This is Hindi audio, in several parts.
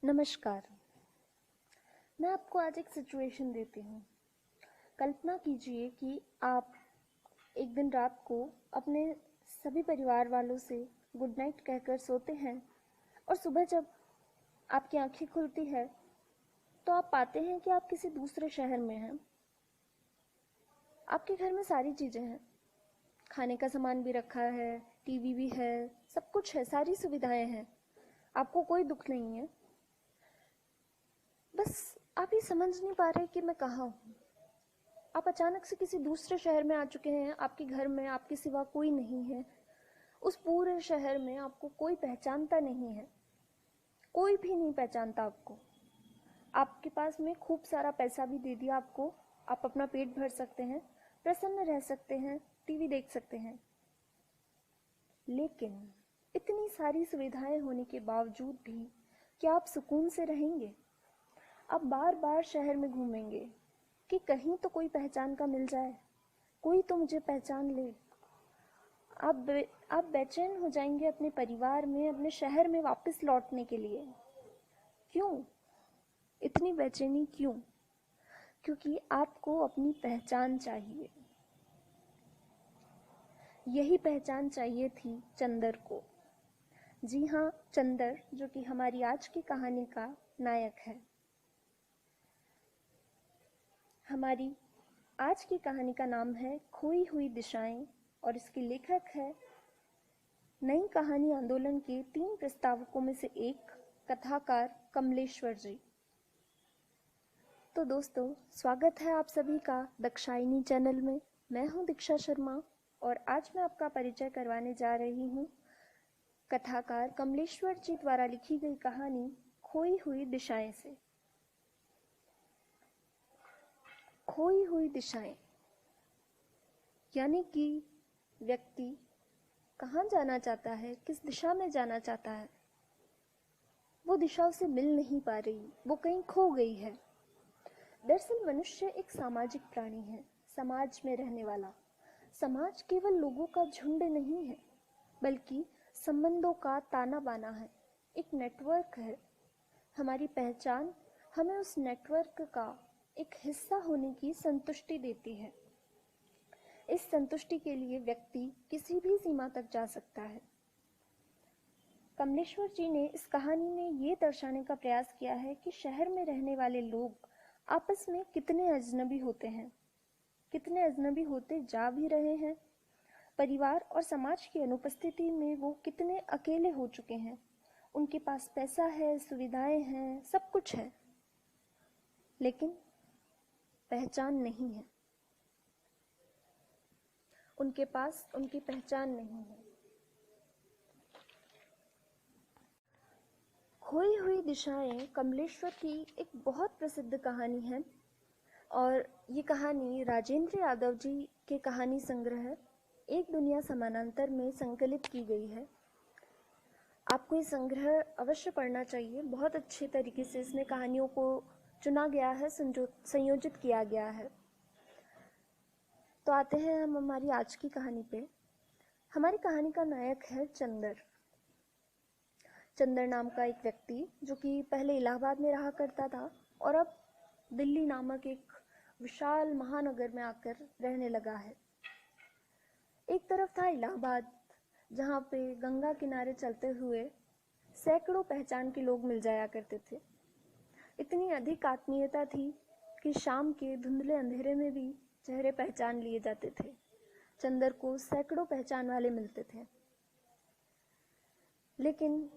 नमस्कार। मैं आपको आज एक सिचुएशन देती हूँ। कल्पना कीजिए कि आप एक दिन रात को अपने सभी परिवार वालों से गुड नाइट कहकर सोते हैं और सुबह जब आपकी आंखें खुलती है तो आप पाते हैं कि आप किसी दूसरे शहर में हैं। आपके घर में सारी चीज़ें हैं, खाने का सामान भी रखा है, टीवी भी है, सब कुछ है, सारी सुविधाएं हैं, आपको कोई दुख नहीं है। बस आप ये समझ नहीं पा रहे कि मैं कहाँ हूँ। आप अचानक से किसी दूसरे शहर में आ चुके हैं। आपके घर में आपके सिवा कोई नहीं है। उस पूरे शहर में आपको कोई पहचानता नहीं है, कोई भी नहीं पहचानता आपको। आपके पास में खूब सारा पैसा भी दे दिया आपको, आप अपना पेट भर सकते हैं, प्रसन्न रह सकते हैं, टीवी देख सकते हैं। लेकिन इतनी सारी सुविधाएं होने के बावजूद भी क्या आप सुकून से रहेंगे? आप बार बार शहर में घूमेंगे कि कहीं तो कोई पहचान का मिल जाए, कोई तो मुझे पहचान ले। आप बेचैन हो जाएंगे अपने परिवार में, अपने शहर में वापस लौटने के लिए। क्यों इतनी बेचैनी, क्यों? क्योंकि आपको अपनी पहचान चाहिए। यही पहचान चाहिए थी चंदर को। जी हाँ, चंदर, जो कि हमारी आज की कहानी का नायक है। हमारी आज की कहानी का नाम है खोई हुई दिशाएं और इसके लेखक है नई कहानी आंदोलन के 3 प्रस्तावकों में से एक कथाकार कमलेश्वर जी। तो दोस्तों, स्वागत है आप सभी का दक्षायनी चैनल में। मैं हूं दीक्षा शर्मा और आज मैं आपका परिचय करवाने जा रही हूं कथाकार कमलेश्वर जी द्वारा लिखी गई कहानी खोई हुई दिशाएं से। खोई हुई दिशाएं यानी कि व्यक्ति कहाँ जाना चाहता है, किस दिशा में जाना चाहता है, वो दिशा उसे मिल नहीं पा रही, वो कहीं खो गई है। दरअसल मनुष्य एक सामाजिक प्राणी है, समाज में रहने वाला। समाज केवल लोगों का झुंड नहीं है, बल्कि संबंधों का ताना बाना है, एक नेटवर्क है। हमारी पहचान हमें उस नेटवर्क का एक हिस्सा होने की संतुष्टि देती है। इस संतुष्टि के लिए व्यक्ति किसी भी सीमा तक जा सकता है। कमलेश्वर जी ने इस कहानी में ये दर्शाने का प्रयास किया है कि शहर में रहने वाले लोग आपस में कितने अजनबी होते हैं, कितने अजनबी होते जा भी रहे हैं। परिवार और समाज की अनुपस्थिति में वो कितने अकेले हो चुके हैं। उनके पास पैसा है, सुविधाएं हैं, सब कुछ है, लेकिन पहचान नहीं है। उनके पास उनकी पहचान नहीं है। खोई हुई दिशाएं कमलेश्वर की एक बहुत प्रसिद्ध कहानी है और ये कहानी राजेंद्र यादव जी के कहानी संग्रह एक दुनिया समानांतर में संकलित की गई है। आपको ये संग्रह अवश्य पढ़ना चाहिए। बहुत अच्छे तरीके से इसमें कहानियों को चुना गया है, संयोजित किया गया है। तो आते हैं हम हमारी आज की कहानी पे। हमारी कहानी का नायक है चंदर। चंदर नाम का एक व्यक्ति जो कि पहले इलाहाबाद में रहा करता था और अब दिल्ली नामक एक विशाल महानगर में आकर रहने लगा है। एक तरफ था इलाहाबाद, जहाँ पे गंगा किनारे चलते हुए सैकड़ों पहचान के लोग मिल जाया करते थे। इतनी अधिक आत्मीयता थी कि शाम के धुंधले अंधेरे में भी चेहरे पहचान लिए जाते थे। चंदर को सैकड़ों पहचान वाले मिलते थे। लेकिन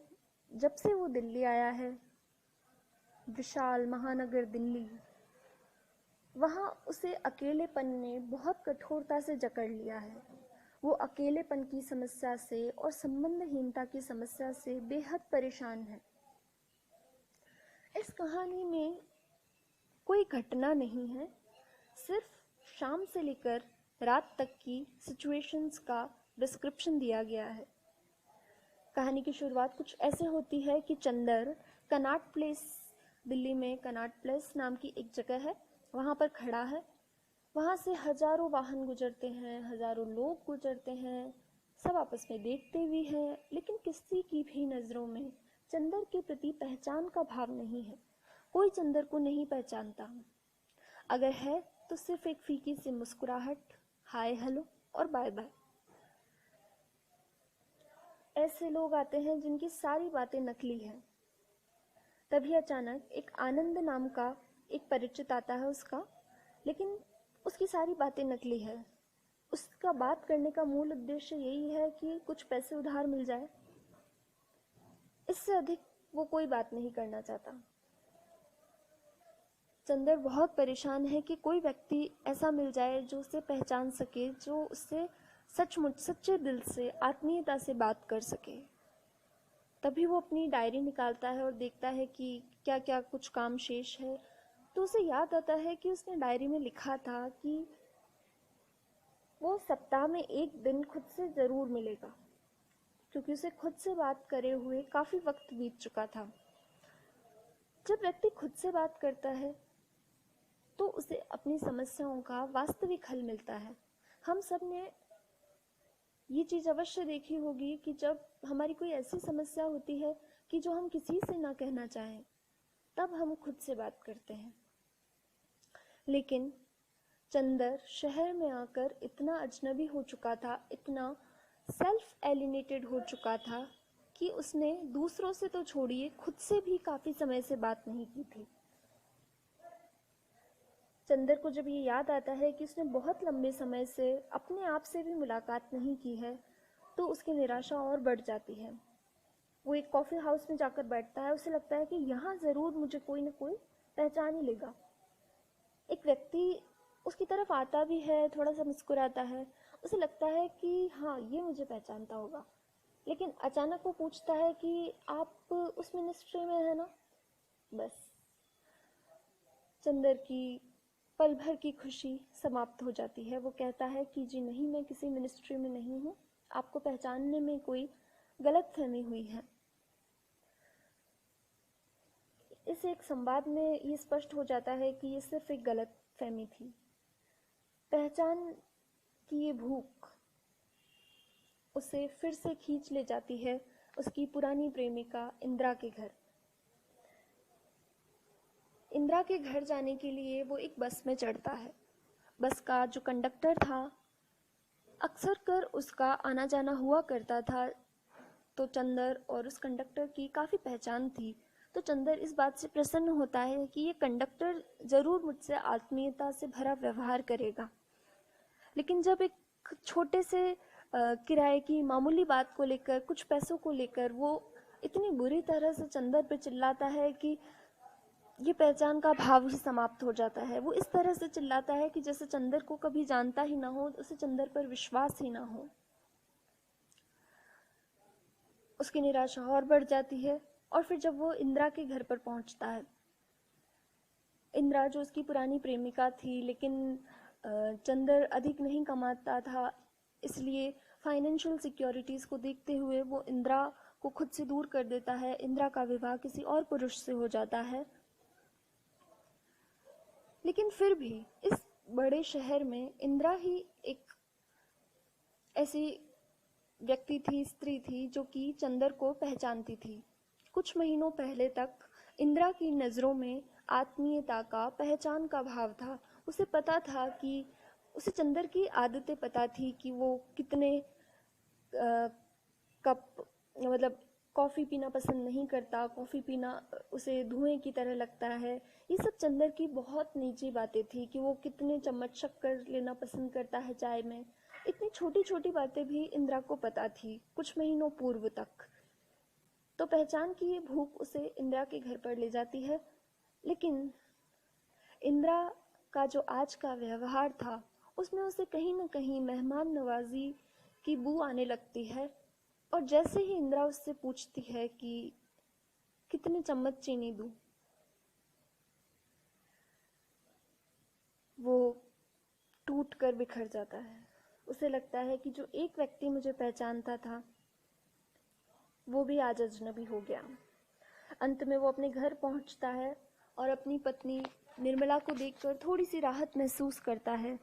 जब से वो दिल्ली आया है, विशाल महानगर दिल्ली, वहाँ उसे अकेलेपन ने बहुत कठोरता से जकड़ लिया है। वो अकेलेपन की समस्या से और संबंधहीनता की समस्या से बेहद परेशान है। इस कहानी में कोई घटना नहीं है, सिर्फ शाम से लेकर रात तक की सिचुएशंस का डिस्क्रिप्शन दिया गया है। कहानी की शुरुआत कुछ ऐसे होती है कि चंदर कनॉट प्लेस, दिल्ली में कनॉट प्लेस नाम की एक जगह है, वहाँ पर खड़ा है। वहाँ से हजारों वाहन गुजरते हैं, हजारों लोग गुजरते हैं, सब आपस में देखते भी हैं, लेकिन किसी की भी नज़रों में चंदर के प्रति पहचान का भाव नहीं है। कोई चंदर को नहीं पहचानता, अगर है तो सिर्फ एक फीकी सी मुस्कुराहट, हाय हेलो और बाय बाय। ऐसे लोग आते हैं जिनकी सारी बातें नकली हैं। तभी अचानक एक आनंद नाम का एक परिचित आता है उसका, लेकिन उसकी सारी बातें नकली है। उसका बात करने का मूल उद्देश्य यही है कि कुछ पैसे उधार मिल जाए, इससे अधिक वो कोई बात नहीं करना चाहता। चंदर बहुत परेशान है कि कोई व्यक्ति ऐसा मिल जाए जो उसे पहचान सके, जो उससे सचमुच सच्चे दिल से आत्मीयता से बात कर सके। तभी वो अपनी डायरी निकालता है और देखता है कि क्या क्या कुछ काम शेष है। तो उसे याद आता है कि उसने डायरी में लिखा था कि वो सप्ताह में एक दिन खुद से ज़रूर मिलेगा, क्योंकि उसे खुद से बात करे हुए काफ़ी वक्त बीत चुका था। जब व्यक्ति खुद से बात करता है तो उसे अपनी समस्याओं का वास्तविक हल मिलता है। हम सब ने ये चीज़ अवश्य देखी होगी कि जब हमारी कोई ऐसी समस्या होती है कि जो हम किसी से ना कहना चाहें, तब हम खुद से बात करते हैं। लेकिन चंदर शहर में आकर इतना अजनबी हो चुका था, इतना सेल्फ एलिनेटेड हो चुका था कि उसने दूसरों से तो छोड़िए, खुद से भी काफ़ी समय से बात नहीं की थी। चंदर को जब ये याद आता है कि उसने बहुत लंबे समय से अपने आप से भी मुलाकात नहीं की है, तो उसकी निराशा और बढ़ जाती है। वो एक कॉफ़ी हाउस में जाकर बैठता है। उसे लगता है कि यहाँ ज़रूर मुझे कोई ना कोई पहचान ही लेगा। एक व्यक्ति उसकी तरफ आता भी है, थोड़ा सा मुस्कुराता है। उसे लगता है कि हाँ, ये मुझे पहचानता होगा। लेकिन अचानक वो पूछता है कि आप उस मिनिस्ट्री में है ना? बस चंदर की पल भर की खुशी समाप्त हो जाती है। वो कहता है कि जी नहीं, मैं किसी मिनिस्ट्री में नहीं हूँ, आपको पहचानने में कोई गलतफहमी हुई है। इस एक संवाद में ये स्पष्ट हो जाता है कि ये सिर्फ एक गलतफहमी थी। पहचान की ये भूख उसे फिर से खींच ले जाती है उसकी पुरानी प्रेमिका इंदिरा के घर। इंदिरा के घर जाने के लिए वो एक बस में चढ़ता है। बस का जो कंडक्टर था, अक्सर कर उसका आना जाना हुआ करता था, तो चंदर और उस कंडक्टर की काफ़ी पहचान थी। तो चंदर इस बात से प्रसन्न होता है कि ये कंडक्टर ज़रूर मुझसे आत्मीयता से भरा व्यवहार करेगा। लेकिन जब एक छोटे से किराए की मामूली बात को लेकर, कुछ पैसों को लेकर वो इतनी बुरी तरह से चंदर पे चिल्लाता है कि ये पहचान का भाव ही समाप्त हो जाता है। वो इस तरह से चिल्लाता है कि जैसे चंदर को कभी जानता ही ना हो, उसे चंदर पर विश्वास ही ना हो। उसकी निराशा और बढ़ जाती है। और फिर जब वो इंदिरा के घर पर पहुंचता है, इंदिरा जो उसकी पुरानी प्रेमिका थी, लेकिन चंदर अधिक नहीं कमाता था, इसलिए फाइनेंशियल सिक्योरिटीज़ को देखते हुए वो इंदिरा को खुद से दूर कर देता है। इंदिरा का विवाह किसी और पुरुष से हो जाता है। लेकिन फिर भी इस बड़े शहर में इंदिरा ही एक ऐसी व्यक्ति थी, स्त्री थी, जो कि चंदर को पहचानती थी। कुछ महीनों पहले तक इंदिरा की नज़रों में आत्मीयता का, पहचान का भाव था। उसे पता था कि उसे चंदर की आदतें पता थी कि वो कितने कप मतलब कॉफ़ी पीना पसंद नहीं करता, कॉफ़ी पीना उसे धुएं की तरह लगता है। ये सब चंदर की बहुत निजी बातें थी कि वो कितने चम्मच शक्कर लेना पसंद करता है चाय में। इतनी छोटी छोटी बातें भी इंदिरा को पता थी कुछ महीनों पूर्व तक। तो पहचान की ये भूख उसे इंदिरा के घर पर ले जाती है। लेकिन इंदिरा का जो आज का व्यवहार था, उसमें उसे कहीं ना कहीं मेहमान नवाजी की बू आने लगती है। और जैसे ही इंदिरा उससे पूछती है कि कितने चम्मच चीनी दूं, वो टूट कर बिखर जाता है। उसे लगता है कि जो एक व्यक्ति मुझे पहचानता था, वो भी आज अजनबी हो गया। अंत में वो अपने घर पहुंचता है और अपनी पत्नी निर्मला को देखकर थोड़ी सी राहत महसूस करता है।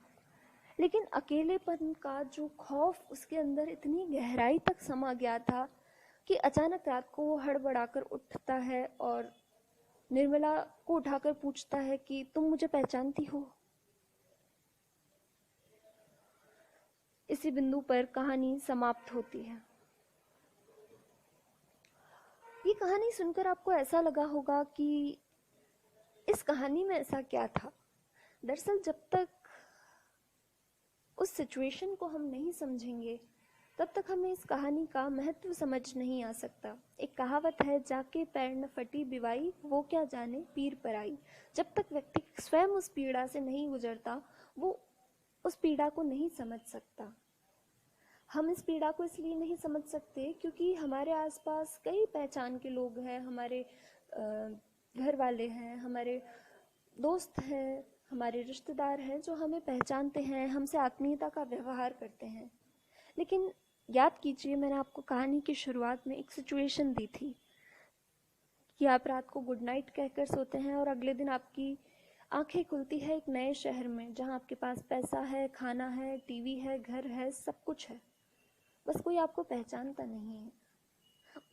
लेकिन अकेलेपन का जो खौफ उसके अंदर इतनी गहराई तक समा गया था कि अचानक रात को वो हड़बड़ाकर उठता है और निर्मला को उठाकर पूछता है कि तुम मुझे पहचानती हो। इसी बिंदु पर कहानी समाप्त होती है। ये कहानी सुनकर आपको ऐसा लगा होगा कि इस कहानी में ऐसा क्या था। दरअसल जब तक उस सिचुएशन को हम नहीं समझेंगे तब तक हमें इस कहानी का महत्व समझ नहीं आ सकता। एक कहावत है, जाके पैर न फटी बिवाई, वो क्या जाने पीर पराई। जब तक व्यक्ति स्वयं उस पीड़ा से नहीं गुजरता वो उस पीड़ा को नहीं समझ सकता। हम इस पीड़ा को इसलिए नहीं समझ सकते क्योंकि हमारे आसपास कई पहचान के लोग हैं, हमारे घर वाले हैं, हमारे दोस्त हैं, हमारे रिश्तेदार हैं जो हमें पहचानते हैं, हमसे आत्मीयता का व्यवहार करते हैं। लेकिन याद कीजिए, मैंने आपको कहानी की शुरुआत में एक सिचुएशन दी थी कि आप रात को गुड नाइट कहकर सोते हैं और अगले दिन आपकी आंखें खुलती है एक नए शहर में जहां आपके पास पैसा है, खाना है, टीवी है, घर है, सब कुछ है, बस कोई आपको पहचानता नहीं है।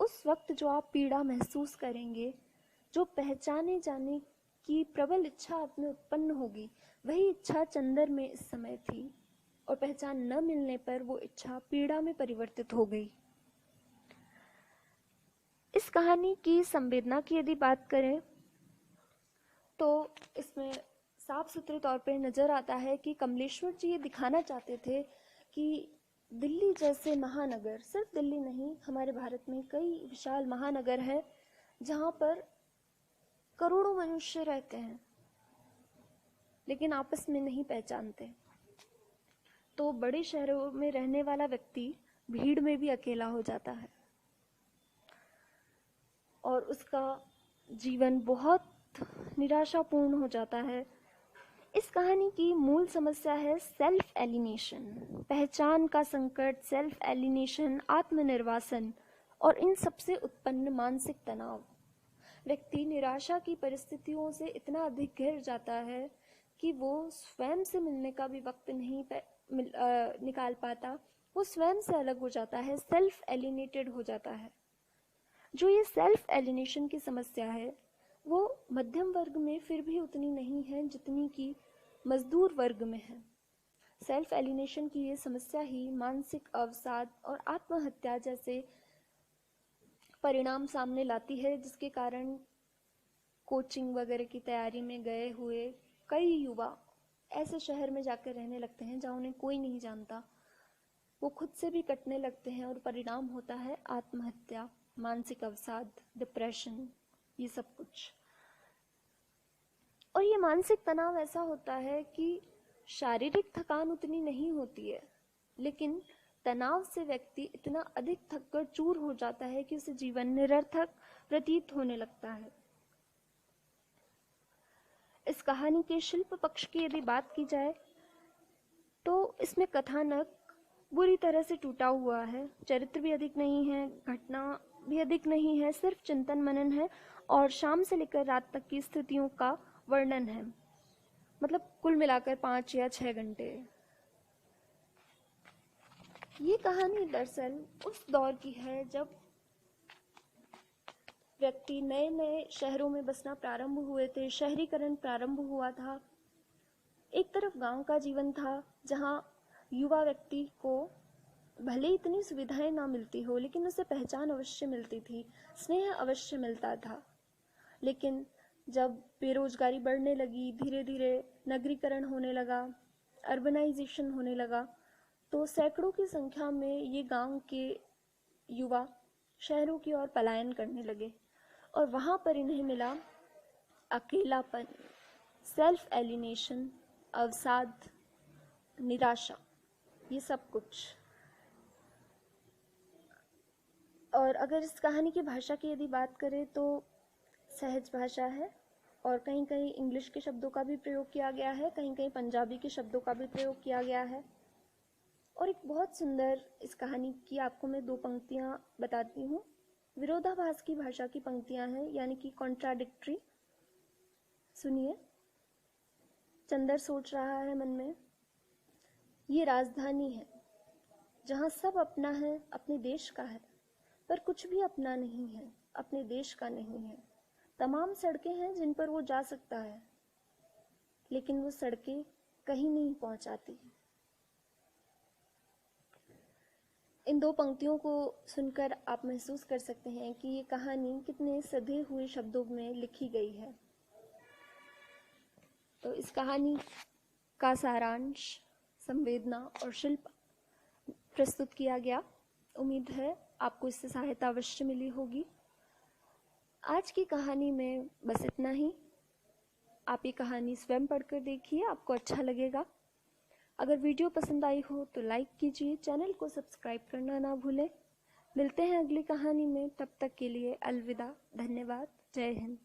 उस वक्त जो आप पीड़ा महसूस करेंगे, जो पहचाने जाने की प्रबल इच्छा आप में उत्पन्न होगी, वही इच्छा चंदर में इस समय थी और पहचान न मिलने पर वो इच्छा पीड़ा में परिवर्तित हो गई। इस कहानी की संवेदना की यदि बात करें तो इसमें साफ सुथरे तौर पर नजर आता है कि कमलेश्वर जी ये दिखाना चाहते थे कि दिल्ली जैसे महानगर, सिर्फ दिल्ली नहीं, हमारे भारत में कई विशाल महानगर हैं जहां पर करोड़ों मनुष्य रहते हैं लेकिन आपस में नहीं पहचानते। तो बड़े शहरों में रहने वाला व्यक्ति भीड़ में भी अकेला हो जाता है और उसका जीवन बहुत निराशापूर्ण हो जाता है। इस कहानी की मूल समस्या है सेल्फ एलिनेशन, पहचान का संकट, सेल्फ एलिनेशन, आत्मनिर्वासन और इन सबसे उत्पन्न मानसिक तनाव। व्यक्ति निराशा की परिस्थितियों से इतना अधिक घिर जाता है कि वो स्वयं से मिलने का भी वक्त नहीं निकाल पाता, वो स्वयं से अलग हो जाता है, सेल्फ एलिनेटेड हो जाता है। जो ये सेल्फ एलिनेशन की समस्या है वो मध्यम वर्ग में फिर भी उतनी नहीं है जितनी कि मजदूर वर्ग में है। सेल्फ एलिनेशन की ये समस्या ही मानसिक अवसाद और आत्महत्या जैसे परिणाम सामने लाती है, जिसके कारण कोचिंग वगैरह की तैयारी में गए हुए कई युवा ऐसे शहर में जाकर रहने लगते हैं जहाँ उन्हें कोई नहीं जानता। वो खुद से भी कटने लगते हैं और परिणाम होता है आत्महत्या, मानसिक अवसाद, डिप्रेशन, ये सब कुछ। और ये मानसिक तनाव ऐसा होता है कि शारीरिक थकान उतनी नहीं होती है, लेकिन तनाव से व्यक्ति इतना अधिक थककर चूर हो जाता है कि उसे जीवन निरर्थक प्रतीत होने लगता है। इस कहानी के शिल्प पक्ष की यदि बात की जाए तो इसमें कथानक बुरी तरह से टूटा हुआ है, चरित्र भी अधिक नहीं है, घटना भी अधिक नहीं है, सिर्फ चिंतन मनन है और शाम से लेकर रात तक की स्थितियों का वर्णन है। मतलब कुल मिलाकर 5 या 6 घंटे। ये कहानी दरअसल उस दौर की है जब व्यक्ति नए नए शहरों में बसना प्रारंभ हुए थे, शहरीकरण प्रारंभ हुआ था। एक तरफ गांव का जीवन था जहां युवा व्यक्ति को भले इतनी सुविधाएं ना मिलती हो लेकिन उसे पहचान अवश्य मिलती थी, स्नेह अवश्य मिलता था। लेकिन जब बेरोजगारी बढ़ने लगी, धीरे धीरे नगरीकरण होने लगा, अर्बनाइजेशन होने लगा, तो सैकड़ों की संख्या में ये गांव के युवा शहरों की ओर पलायन करने लगे और वहां पर इन्हें मिला अकेलापन, सेल्फ एलिनेशन, अवसाद, निराशा, ये सब कुछ। और अगर इस कहानी की भाषा की यदि बात करें तो सहज भाषा है और कहीं कहीं इंग्लिश के शब्दों का भी प्रयोग किया गया है, कहीं कहीं पंजाबी के शब्दों का भी प्रयोग किया गया है। और एक बहुत सुंदर इस कहानी की आपको मैं 2 पंक्तियां बताती हूँ। विरोधाभास की भाषा की पंक्तियां हैं, यानी कि कॉन्ट्राडिक्टरी। सुनिए। चंदर सोच रहा है मन में, ये राजधानी है जहाँ सब अपना है, अपने देश का है, पर कुछ भी अपना नहीं है, अपने देश का नहीं है। तमाम सड़कें हैं जिन पर वो जा सकता है, लेकिन वो सड़कें कहीं नहीं पहुंचाती। इन दो पंक्तियों को सुनकर आप महसूस कर सकते हैं कि ये कहानी कितने सधे हुए शब्दों में लिखी गई है। तो इस कहानी का सारांश, संवेदना और शिल्प प्रस्तुत किया गया। उम्मीद है आपको इससे सहायता अवश्य मिली होगी। आज की कहानी में बस इतना ही। आप ये कहानी स्वयं पढ़कर देखिए, आपको अच्छा लगेगा। अगर वीडियो पसंद आई हो तो लाइक कीजिए, चैनल को सब्सक्राइब करना ना भूलें। मिलते हैं अगली कहानी में, तब तक के लिए अलविदा। धन्यवाद। जय हिंद।